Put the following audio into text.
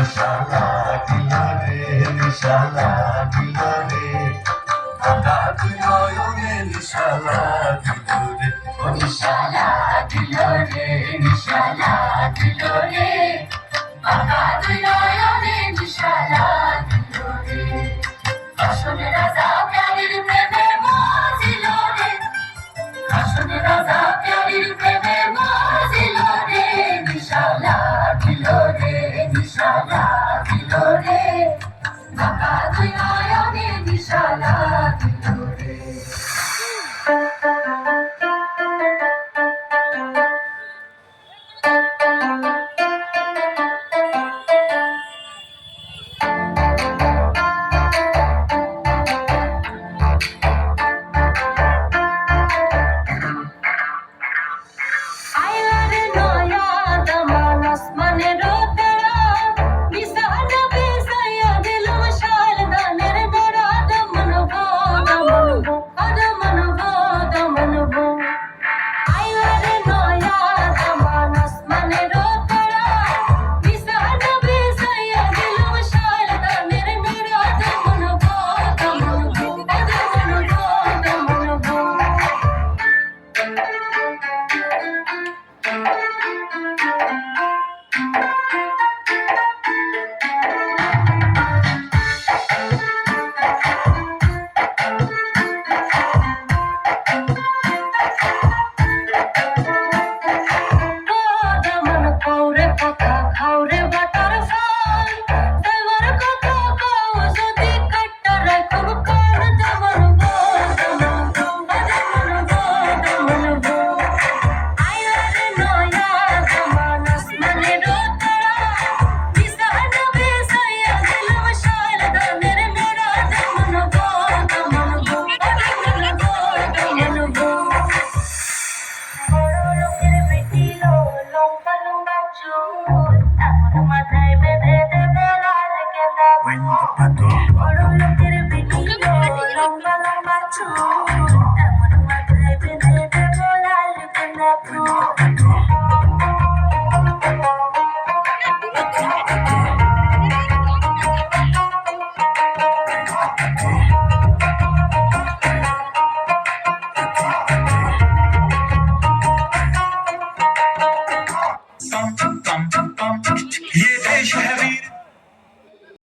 নিশালা দিল রে নিশালা দিল রে বাঁকা দুই নয়নে নিশালা দিল রে ও নিশালা দিল রে নিশালা দিল রে বাঁকা দুই নয়নে নিশালা দিল রে আসলে রাজা প্যারির প্রেমে মজিল রে আসলে রাজা প্যারির প্রেমে মজিল রে নিশালা দিল রে নিশালা দিল রে বাঁকা দুই নয়নে নিশালা দিল রে